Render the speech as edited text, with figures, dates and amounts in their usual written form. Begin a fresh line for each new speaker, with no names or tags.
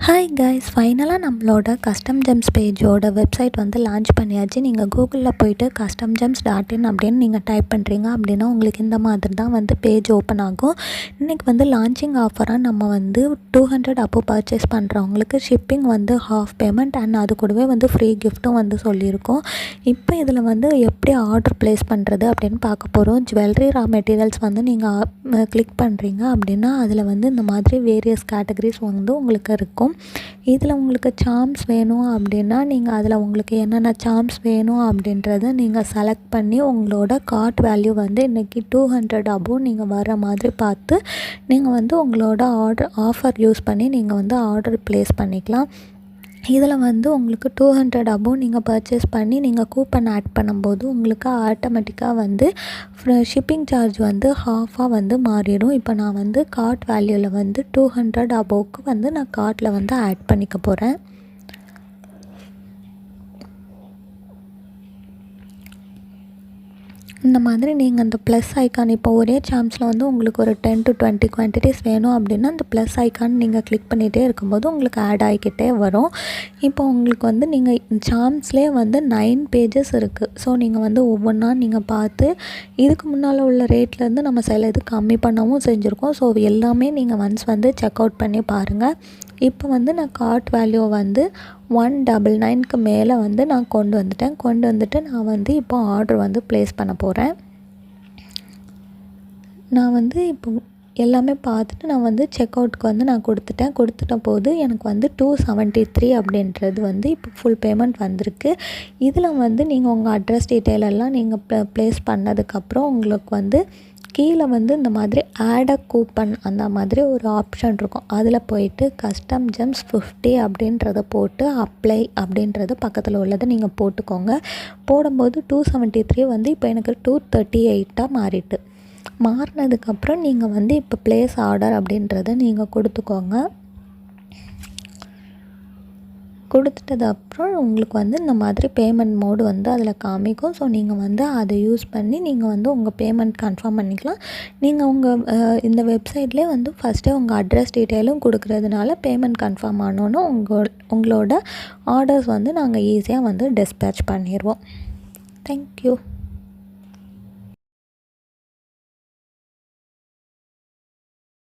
Hi guys, ஃபைனலாக நம்மளோட custom gems பேஜோட website வந்து லான்ச் பண்ணியாச்சு. நீங்கள் கூகுளில் போய்ட்டு customgems.in அப்படின்னு நீங்கள் டைப் பண்ணுறீங்க அப்படின்னா உங்களுக்கு இந்த மாதிரி தான் வந்து பேஜ் ஓப்பன் ஆகும். இன்றைக்கி வந்து லான்ச்சிங் ஆஃபராக நம்ம வந்து 200 அப்போ பர்ச்சேஸ் பண்ணுறவங்களுக்கு ஷிப்பிங் வந்து ஹாஃப் பேமெண்ட் அண்ட் அது கூடவே வந்து ஃப்ரீ கிஃப்ட்டும் வந்து சொல்லியிருக்கோம். இப்போ இதில் வந்து எப்படி ஆர்டர் ப்ளேஸ் பண்ணுறது அப்படின்னு பார்க்க போகிறோம். ஜுவல்லரி ரா மெட்டீரியல்ஸ் வந்து நீங்கள் கிளிக் பண்ணுறீங்க அப்படின்னா அதில் வந்து இந்த மாதிரி வேரியஸ் கேட்டகரிஸ் வந்து உங்களுக்கு இருக்கும். இதில் உங்களுக்கு சார்ம்ஸ் வேணும் அப்படின்னா நீங்கள் அதில் உங்களுக்கு என்னென்ன சார்ம்ஸ் வேணும் அப்படின்றத நீங்கள் செலக்ட் பண்ணி உங்களோட கார்ட் வேல்யூ வந்து இன்றைக்கி 200 அபோவ் நீங்கள் வர மாதிரி பார்த்து நீங்கள் வந்து உங்களோட ஆஃபர் யூஸ் பண்ணி நீங்கள் வந்து ஆர்டர் ப்ளேஸ் பண்ணிக்கலாம். இதில் வந்து உங்களுக்கு 200 அபோவ் நீங்கள் பர்ச்சேஸ் பண்ணி நீங்கள் கூப்பன் ஆட் பண்ணும்போது உங்களுக்கு ஆட்டோமேட்டிக்காக வந்து ஷிப்பிங் சார்ஜ் வந்து ஹாஃபாக வந்து மாறிடும். இப்போ நான் வந்து கார்ட் வேல்யூவில் வந்து 200 அபோவ்க்கு வந்து நான் கார்ட்டில் வந்து ஆட் பண்ணிக்க போகிறேன். இந்த மாதிரி நீங்கள் அந்த ப்ளஸ் ஐக்கான் இப்போ ஒரே சார்ம்ஸில் வந்து உங்களுக்கு ஒரு 10 to 20 குவான்டிட்டிஸ் வேணும் அப்படின்னா அந்த ப்ளஸ் ஐக்கான் நீங்கள் கிளிக் பண்ணிகிட்டே இருக்கும்போது உங்களுக்கு ஆட் ஆகிக்கிட்டே வரும். இப்போ உங்களுக்கு வந்து நீங்கள் சார்ம்ஸ்லேயே வந்து 9 பேஜஸ் இருக்குது. ஸோ நீங்கள் வந்து ஒவ்வொன்றா நீங்கள் பார்த்து இதுக்கு முன்னால் உள்ள ரேட்லேருந்து நம்ம சில இது கம்மி பண்ணவும் செஞ்சுருக்கோம். ஸோ எல்லாமே நீங்கள் ஒன்ஸ் வந்து செக் அவுட் பண்ணி பாருங்கள். இப்போ வந்து நான் கார்ட் வேல்யூ வந்து 199க்கு மேலே வந்து நான் கொண்டு வந்துட்டு நான் வந்து இப்போ ஆர்டர் வந்து ப்ளேஸ் பண்ண போகிறேன். நான் வந்து இப்போ எல்லாமே பார்த்துட்டு நான் வந்து செக் அவுட்டுக்கு வந்து நான் கொடுத்துட்ட போது எனக்கு வந்து 273 அப்படின்றது வந்து இப்போ ஃபுல் பேமெண்ட் வந்திருக்கு. இதில் வந்து நீங்கள் உங்கள் அட்ரஸ் டீட்டெயில் எல்லாம் நீங்கள் ப்ளேஸ் பண்ணதுக்கப்புறம் உங்களுக்கு வந்து கீழே வந்து இந்த மாதிரி ஆட் அ கூப்பன் அந்த மாதிரி ஒரு ஆப்ஷன் இருக்கும். அதில் போயிட்டு கஸ்டம் ஜெம்ஸ் 50 அப்படின்றத போட்டு அப்ளை அப்படின்றது பக்கத்தில் உள்ளதை நீங்கள் போட்டுக்கோங்க. போடும்போது 273 வந்து இப்போ எனக்கு 238 மாறினதுக்கப்புறம் நீங்கள் வந்து இப்போ ப்ளேஸ் ஆர்டர் அப்படின்றத நீங்கள் கொடுத்துக்கோங்க. கொடுத்துட்டது அப்புறம் உங்களுக்கு வந்து இந்த மாதிரி பேமெண்ட் மோடு வந்து அதில் காமிக்கும். ஸோ நீங்கள் வந்து அதை யூஸ் பண்ணி நீங்கள் வந்து உங்கள் பேமெண்ட் கன்ஃபார்ம் பண்ணிக்கலாம். நீங்கள் உங்கள் இந்த வெப்சைட்லேயே வந்து ஃபஸ்ட்டே உங்கள் அட்ரஸ் டீட்டெயிலும் கொடுக்குறதுனால பேமெண்ட் கன்ஃபார்ம் ஆனோன்னு உங்களோட ஆர்டர்ஸ் வந்து நாங்கள் ஈஸியாக வந்து டிஸ்பேட்ச் பண்ணிடுவோம். தேங்க்யூ.